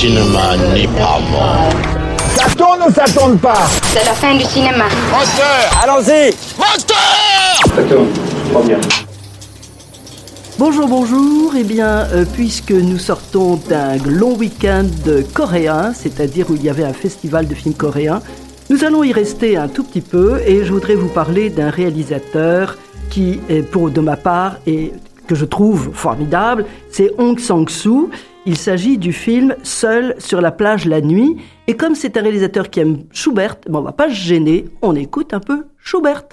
cinéma n'est pas mort. Ça tourne ou ça tourne pas? C'est la fin du cinéma. Moteur! Allons-y! Moteur! Acteur, première. Bonjour, bonjour. Eh bien, puisque nous sortons d'un long week-end coréen, c'est-à-dire où il y avait un festival de films coréens, nous allons y rester un tout petit peu et je voudrais vous parler d'un réalisateur qui, de ma part, et que je trouve formidable, c'est Hong Sang-soo. Il s'agit du film Seul sur la plage la nuit. Et comme c'est un réalisateur qui aime Schubert, on ne va pas se gêner, on écoute un peu Schubert.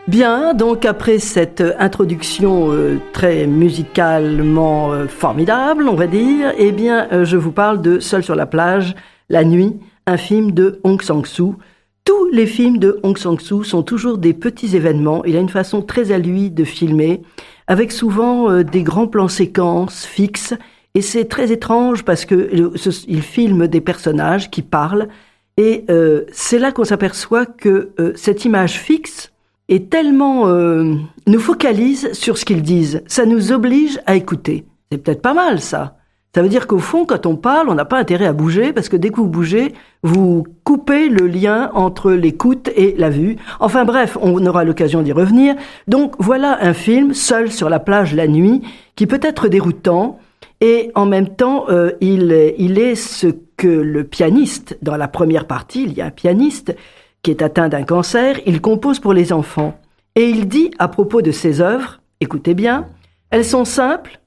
Bien, donc après cette introduction très musicalement formidable, on va dire, eh bien, je vous parle de Seul sur la plage, la nuit, un film de Hong Sang-soo. Tous les films de Hong Sang-soo sont toujours des petits événements. Il a une façon très à lui de filmer, avec souvent des grands plans séquences fixes. Et c'est très étrange parce que il filme des personnages qui parlent. Et c'est là qu'on s'aperçoit que cette image fixe est tellement nous focalise sur ce qu'ils disent. Ça nous oblige à écouter. C'est peut-être pas mal, ça. Ça veut dire qu'au fond, quand on parle, on n'a pas intérêt à bouger, parce que dès que vous bougez, vous coupez le lien entre l'écoute et la vue. Enfin bref, on aura l'occasion d'y revenir. Donc voilà un film, Seul sur la plage la nuit, qui peut être déroutant, et en même temps, il est ce que le pianiste, dans la première partie, il y a un pianiste qui est atteint d'un cancer, il compose pour les enfants. Et il dit à propos de ses œuvres, écoutez bien, elles sont simples,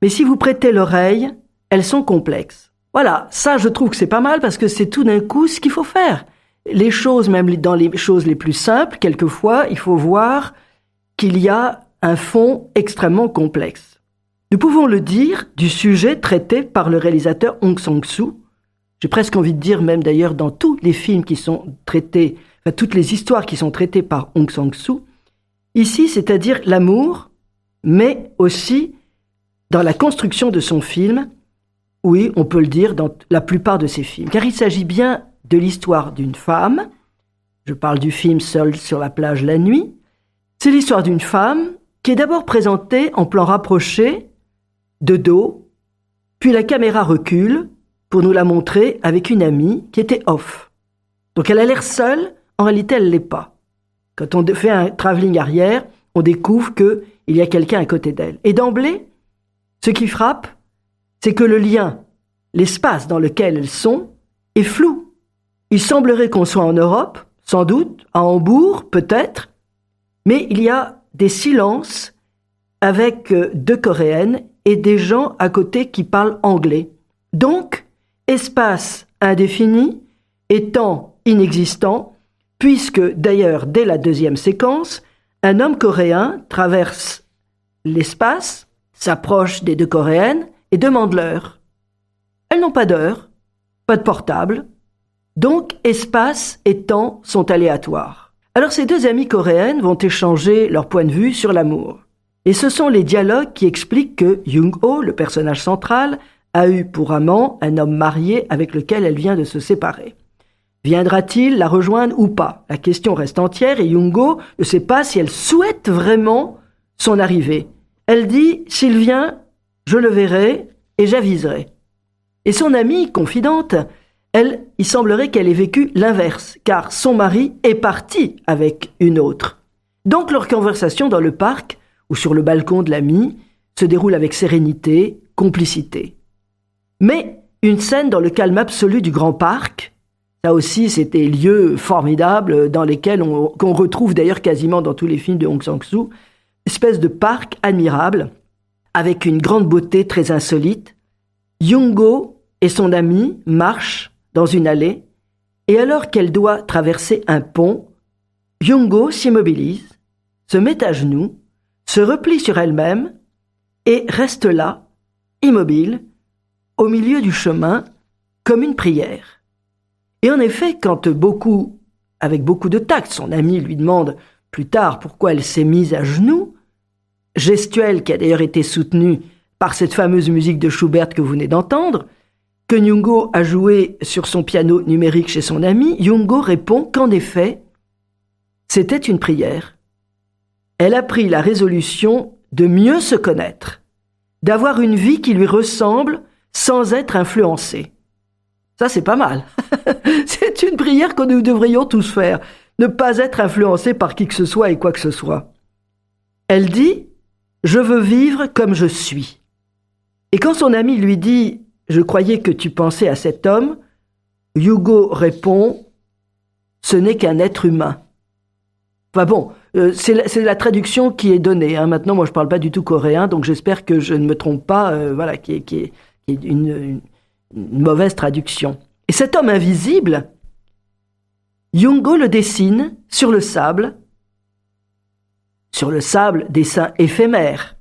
mais si vous prêtez l'oreille, elles sont complexes. Voilà, ça je trouve que c'est pas mal parce que c'est tout d'un coup ce qu'il faut faire. Les choses, même dans les choses les plus simples, quelquefois, il faut voir qu'il y a un fond extrêmement complexe. Nous pouvons le dire du sujet traité par le réalisateur Hong Sang-soo. J'ai presque envie de dire, même d'ailleurs dans tous les films qui sont traités, enfin toutes les histoires qui sont traitées par Hong Sang-soo, ici, c'est-à-dire l'amour, mais aussi dans la construction de son film, oui, on peut le dire dans la plupart de ses films, car il s'agit bien de l'histoire d'une femme, je parle du film Seul sur la plage la nuit, c'est l'histoire d'une femme qui est d'abord présentée en plan rapproché, de dos, puis la caméra recule, pour nous la montrer avec une amie qui était off. Donc elle a l'air seule, en réalité elle ne l'est pas. Quand on fait un travelling arrière, on découvre qu'il y a quelqu'un à côté d'elle. Et d'emblée, ce qui frappe, c'est que le lien, l'espace dans lequel elles sont, est flou. Il semblerait qu'on soit en Europe, sans doute, à Hambourg, peut-être, mais il y a des silences avec deux Coréennes et des gens à côté qui parlent anglais. Donc, espace indéfini et temps inexistant puisque d'ailleurs, dès la deuxième séquence, un homme coréen traverse l'espace, s'approche des deux Coréennes et demande l'heure. Elles n'ont pas d'heure, pas de portable, donc espace et temps sont aléatoires. Alors ces deux amies coréennes vont échanger leur point de vue sur l'amour. Et ce sont les dialogues qui expliquent que Jung-ho, le personnage central, a eu pour amant un homme marié avec lequel elle vient de se séparer. Viendra-t-il la rejoindre ou pas? La question reste entière et Jung-ho ne sait pas si elle souhaite vraiment son arrivée. Elle dit « S'il vient, je le verrai et j'aviserai ». Et son amie, confidente, elle, il semblerait qu'elle ait vécu l'inverse, car son mari est parti avec une autre. Donc leur conversation dans le parc ou sur le balcon de l'amie se déroule avec sérénité, complicité. Mais une scène dans le calme absolu du grand parc, ça aussi c'était lieux formidables dans lesquels qu'on retrouve d'ailleurs quasiment dans tous les films de Hong Sang-soo, espèce de parc admirable, avec une grande beauté très insolite. Jung-ho et son ami marchent dans une allée, et alors qu'elle doit traverser un pont, Jung-ho s'immobilise, se met à genoux, se replie sur elle-même et reste là, immobile, au milieu du chemin, comme une prière. Et en effet, quand avec beaucoup de tact, son ami lui demande plus tard pourquoi elle s'est mise à genoux, gestuelle qui a d'ailleurs été soutenue par cette fameuse musique de Schubert que vous venez d'entendre, que Jung-ho a joué sur son piano numérique chez son ami, Jung-ho répond qu'en effet, c'était une prière. Elle a pris la résolution de mieux se connaître, d'avoir une vie qui lui ressemble sans être influencée. Ça, c'est pas mal. C'est une prière que nous devrions tous faire, ne pas être influencé par qui que ce soit et quoi que ce soit. Elle dit « Je veux vivre comme je suis ». Et quand son ami lui dit « Je croyais que tu pensais à cet homme », Jung-ho répond « Ce n'est qu'un être humain ». Enfin bon, c'est la traduction qui est donnée. Maintenant, moi, je ne parle pas du tout coréen, donc j'espère que je ne me trompe pas, qui est une mauvaise traduction. Et cet homme invisible, Jung-ho le dessine sur le sable dessin éphémère,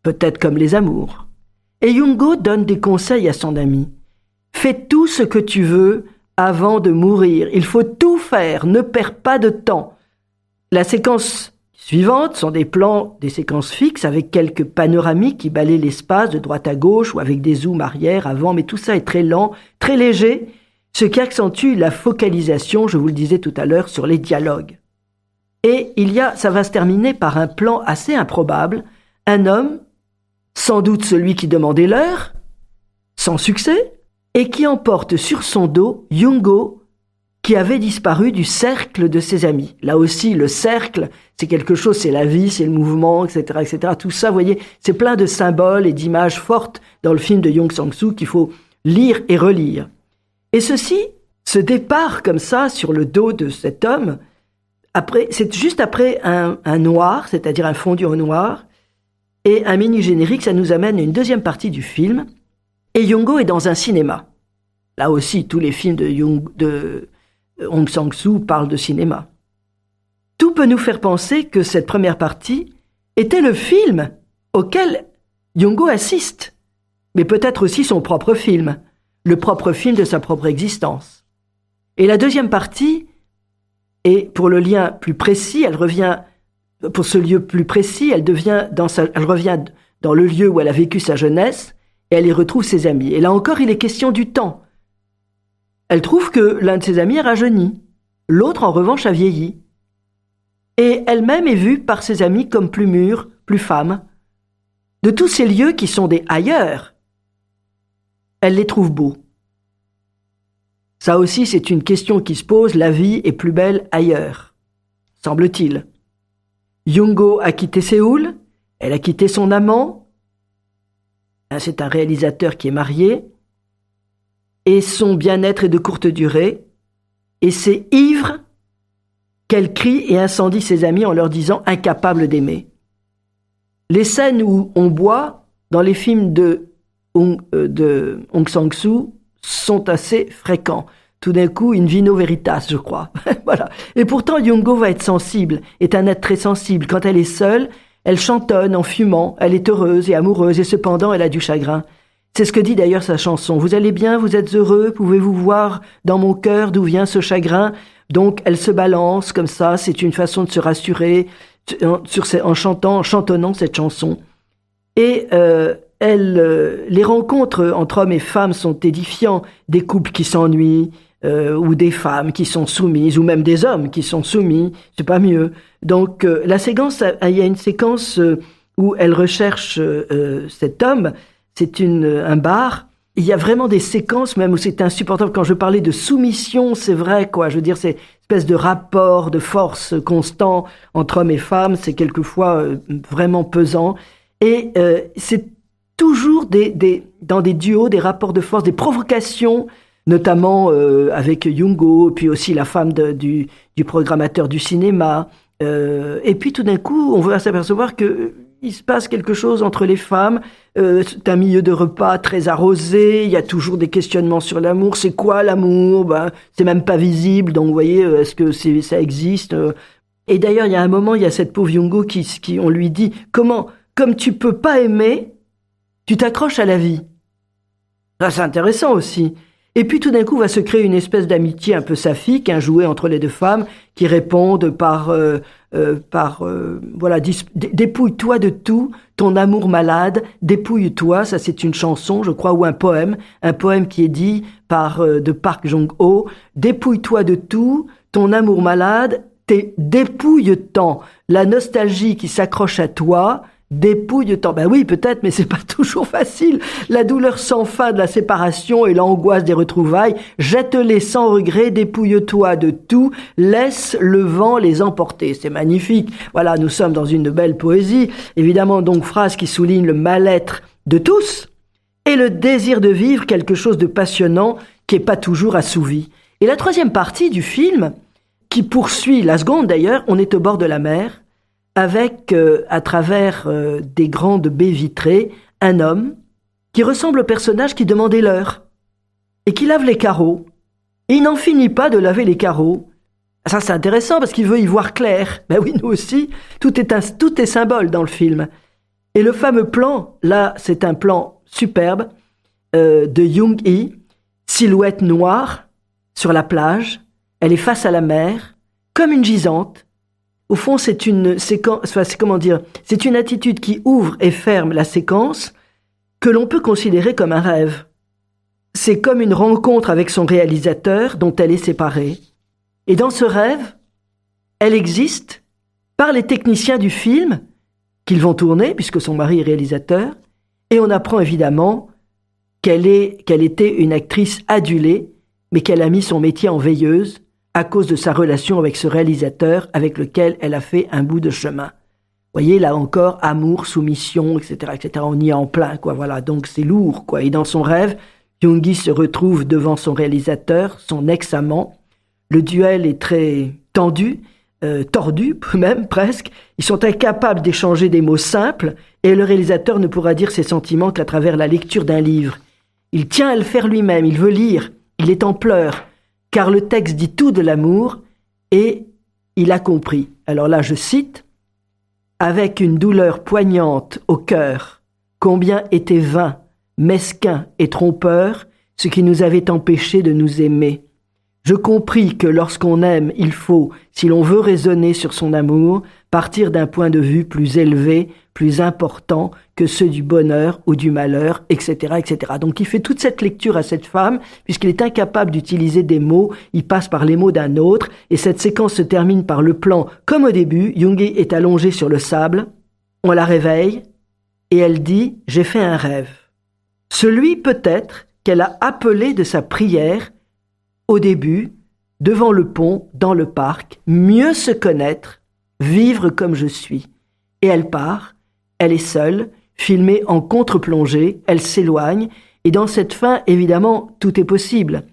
peut-être comme les amours. Et Jung-ho donne des conseils à son ami. Fais tout ce que tu veux avant de mourir. Il faut tout faire, ne perds pas de temps. La séquence suivante sont des plans, des séquences fixes avec quelques panoramiques qui balayent l'espace de droite à gauche ou avec des zooms arrière, avant, mais tout ça est très lent, très léger, ce qui accentue la focalisation, je vous le disais tout à l'heure, sur les dialogues. Et ça va se terminer par un plan assez improbable, un homme, sans doute celui qui demandait l'heure, sans succès, et qui emporte sur son dos Jung-ho, qui avait disparu du cercle de ses amis. Là aussi, le cercle, c'est quelque chose, c'est la vie, c'est le mouvement, etc., etc. Tout ça, vous voyez, c'est plein de symboles et d'images fortes dans le film de Hong Sang-soo qu'il faut lire et relire. Et ce départ comme ça sur le dos de cet homme, c'est juste après un noir, c'est-à-dire un fondu en noir, et un mini-générique, ça nous amène à une deuxième partie du film. Et Jung-ho est dans un cinéma. Là aussi, tous les films de Hong Sang-soo parle de cinéma. Tout peut nous faire penser que cette première partie était le film auquel Jung-ho assiste, mais peut-être aussi son propre film, le propre film de sa propre existence. Et la deuxième partie, et pour le lien plus précis, elle revient pour ce lieu plus précis, elle revient dans le lieu où elle a vécu sa jeunesse et elle y retrouve ses amis. Et là encore, il est question du temps. Elle trouve que l'un de ses amis a rajeuni, l'autre en revanche a vieilli. Et elle-même est vue par ses amis comme plus mûre, plus femme. De tous ces lieux qui sont des ailleurs, elle les trouve beaux. Ça aussi, c'est une question qui se pose, la vie est plus belle ailleurs, semble-t-il. Jung-ho a quitté Séoul, elle a quitté son amant, c'est un réalisateur qui est marié, et son bien-être est de courte durée, et c'est ivre qu'elle crie et incendie ses amis en leur disant « incapable d'aimer ». Les scènes où on boit, dans les films de Hong Sang-soo, sont assez fréquents. tout d'un coup, in vino veritas, je crois. Voilà. Et pourtant, Yungo va être sensible, est un être très sensible. Quand elle est seule, elle chantonne en fumant, elle est heureuse et amoureuse, et cependant, elle a du chagrin. C'est ce que dit d'ailleurs sa chanson. Vous allez bien, vous êtes heureux, pouvez-vous voir dans mon cœur d'où vient ce chagrin? Donc, elle se balance comme ça, c'est une façon de se rassurer en chantonnant cette chanson. Et les rencontres entre hommes et femmes sont édifiants. Des couples qui s'ennuient, ou des femmes qui sont soumises, ou même des hommes qui sont soumis, c'est pas mieux. Donc la séquence, il y a une séquence où elle recherche cet homme, c'est un bar. Il y a vraiment des séquences même où c'est insupportable. Quand je parlais de soumission, c'est vrai, quoi. Je veux dire, c'est une espèce de rapport de force constant entre hommes et femmes, c'est quelquefois vraiment pesant. Et c'est toujours dans des duos, des rapports de force, des provocations, notamment avec Yungo, puis aussi la femme du programmateur du cinéma. Et puis tout d'un coup, on va s'apercevoir que il se passe quelque chose entre les femmes. C'est un milieu de repas très arrosé. Il y a toujours des questionnements sur l'amour. C'est quoi l'amour? C'est même pas visible. Donc, vous voyez, est-ce que ça existe? Et d'ailleurs, il y a un moment, il y a cette pauvre Yungo qui on lui dit, comme tu peux pas aimer, tu t'accroches à la vie. Ça, c'est intéressant aussi. Et puis tout d'un coup va se créer une espèce d'amitié un peu saphique, jouée entre les deux femmes, qui répondent par voilà, dépouille-toi de tout, ton amour malade, dépouille-toi, ça c'est une chanson, je crois, ou un poème qui est dit de Park Jong-ho, dépouille-toi de tout, ton amour malade, dépouille-t'en, la nostalgie qui s'accroche à toi, dépouille-t'en. Ben oui, peut-être, mais c'est pas toujours facile. La douleur sans fin de la séparation et l'angoisse des retrouvailles, jette-les sans regret, dépouille-toi de tout, laisse le vent les emporter. C'est magnifique. Voilà, nous sommes dans une belle poésie. Évidemment, donc, phrase qui souligne le mal-être de tous et le désir de vivre quelque chose de passionnant qui est pas toujours assouvi. Et la troisième partie du film, qui poursuit la seconde d'ailleurs, on est au bord de la mer, avec, à travers des grandes baies vitrées, un homme qui ressemble au personnage qui demandait l'heure et qui lave les carreaux. Et il n'en finit pas de laver les carreaux. Ça, c'est intéressant parce qu'il veut y voir clair. Ben oui, nous aussi, tout est symbole dans le film. Et le fameux plan, là, c'est un plan superbe de Young-hee, silhouette noire sur la plage. Elle est face à la mer, comme une gisante. Au fond, c'est une attitude qui ouvre et ferme la séquence que l'on peut considérer comme un rêve. C'est comme une rencontre avec son réalisateur dont elle est séparée. Et dans ce rêve, elle existe par les techniciens du film qu'ils vont tourner, puisque son mari est réalisateur, et on apprend évidemment qu'elle était une actrice adulée, mais qu'elle a mis son métier en veilleuse à cause de sa relation avec ce réalisateur avec lequel elle a fait un bout de chemin. Vous voyez, là encore, amour, soumission, etc., etc. On y est en plein, quoi. Voilà, donc c'est lourd, quoi. Et dans son rêve, Young-hee se retrouve devant son réalisateur, son ex-amant. Le duel est très tendu, tordu même presque. Ils sont incapables d'échanger des mots simples et le réalisateur ne pourra dire ses sentiments qu'à travers la lecture d'un livre. Il tient à le faire lui-même, il veut lire, il est en pleurs. Car le texte dit tout de l'amour et il a compris. Alors là, je cite, « Avec une douleur poignante au cœur, combien était vain, mesquin et trompeur ce qui nous avait empêchés de nous aimer. Je compris que lorsqu'on aime, il faut, si l'on veut raisonner sur son amour, partir d'un point de vue plus élevé, plus important que ceux du bonheur ou du malheur, etc., etc. » Donc il fait toute cette lecture à cette femme, puisqu'il est incapable d'utiliser des mots, il passe par les mots d'un autre, et cette séquence se termine par le plan, comme au début, Young-hee est allongée sur le sable, on la réveille, et elle dit « J'ai fait un rêve ». Celui peut-être qu'elle a appelé de sa prière au début, devant le pont, dans le parc, mieux se connaître, vivre comme je suis. Et elle part, elle est seule, filmée en contre-plongée, elle s'éloigne, et dans cette fin, évidemment, tout est possible.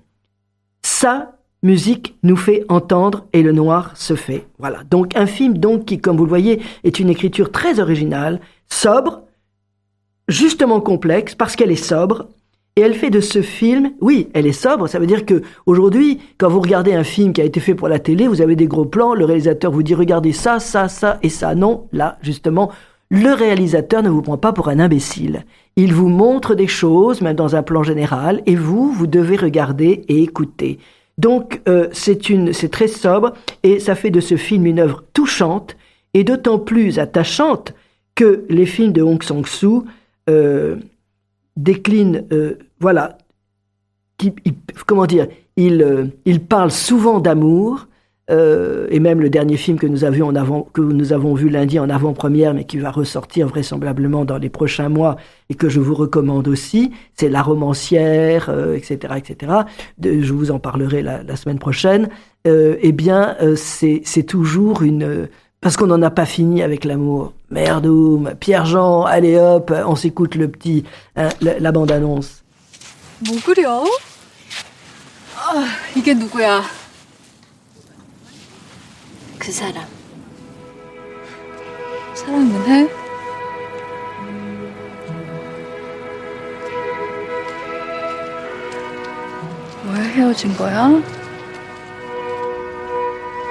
Sa musique nous fait entendre et le noir se fait. Voilà, donc un film qui, comme vous le voyez, est une écriture très originale, sobre, justement complexe, parce qu'elle est sobre, Et elle fait de ce film, oui, elle est sobre, ça veut dire que aujourd'hui, quand vous regardez un film qui a été fait pour la télé, vous avez des gros plans, le réalisateur vous dit regardez ça, ça, ça et ça. Non, là, justement, le réalisateur ne vous prend pas pour un imbécile. Il vous montre des choses, même dans un plan général, et vous devez regarder et écouter. Donc, c'est très sobre, et ça fait de ce film une œuvre touchante, et d'autant plus attachante que les films de Hong Sang-soo déclinent, il parle souvent d'amour, et même le dernier film que nous avons vu lundi en avant-première, mais qui va ressortir vraisemblablement dans les prochains mois et que je vous recommande aussi, c'est La Romancière, etc., etc. Je vous en parlerai la semaine prochaine. C'est toujours parce qu'on n'en a pas fini avec l'amour. Merdoum, Pierre-Jean, allez hop, on s'écoute la bande-annonce. 뭐 그려? 이게 누구야? 그 사람. 사랑은 해? 왜 헤어진 거야?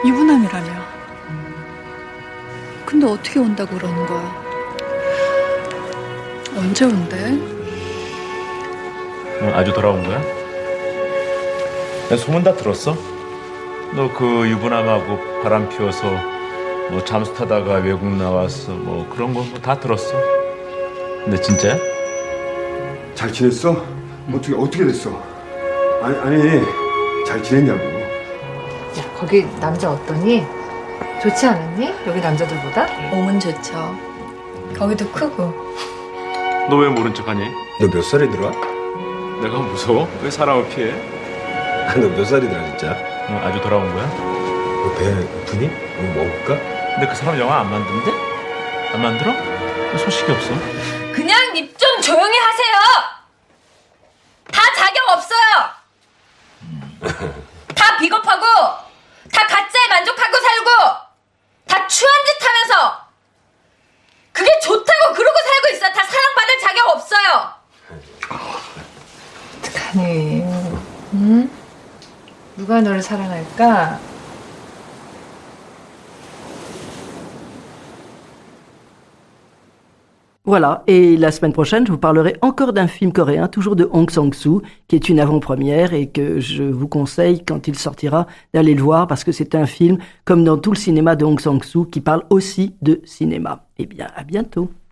유부남이라며. 근데 어떻게 온다고 그러는 거야? 언제 온대? 아주 돌아온 거야? 야, 소문 다 들었어? 너 그 유부남하고 바람 피워서 뭐 잠수 타다가 외국 나왔어 뭐 그런 거 다 들었어. 근데 진짜야? 잘 지냈어? 어떻게 됐어? 아니 잘 지냈냐고. 야, 거기 남자 어떠니? 좋지 않았니? 여기 남자들보다? 몸은 좋죠. 거기도 크고. 너 왜 모른 척하니? 너 몇 살이더라? 내가 무서워? 왜 사람을 피해? 너 몇 살이더라 진짜? 아주 돌아온 거야? 너 배 아프니? 뭐 먹을까? 근데 그 사람 영화 안 만든대? 안 만들어? 왜 소식이 없어? 그냥 입 좀 조용히 하세요. 다 자격 없어요. 다 비겁하고 다 가짜에 만족하고 살고 다 추한 짓 하면서 그게 좋다고 그러고 살고 있어. 다 사랑받을 자격 없어요. 어떡하니? 응? 누가 너를 사랑할까? Voilà, et la semaine prochaine, je vous parlerai encore d'un film coréen, toujours de Hong Sang-soo, qui est une avant-première et que je vous conseille, quand il sortira, d'aller le voir, parce que c'est un film, comme dans tout le cinéma de Hong Sang-soo, qui parle aussi de cinéma. Eh bien, à bientôt.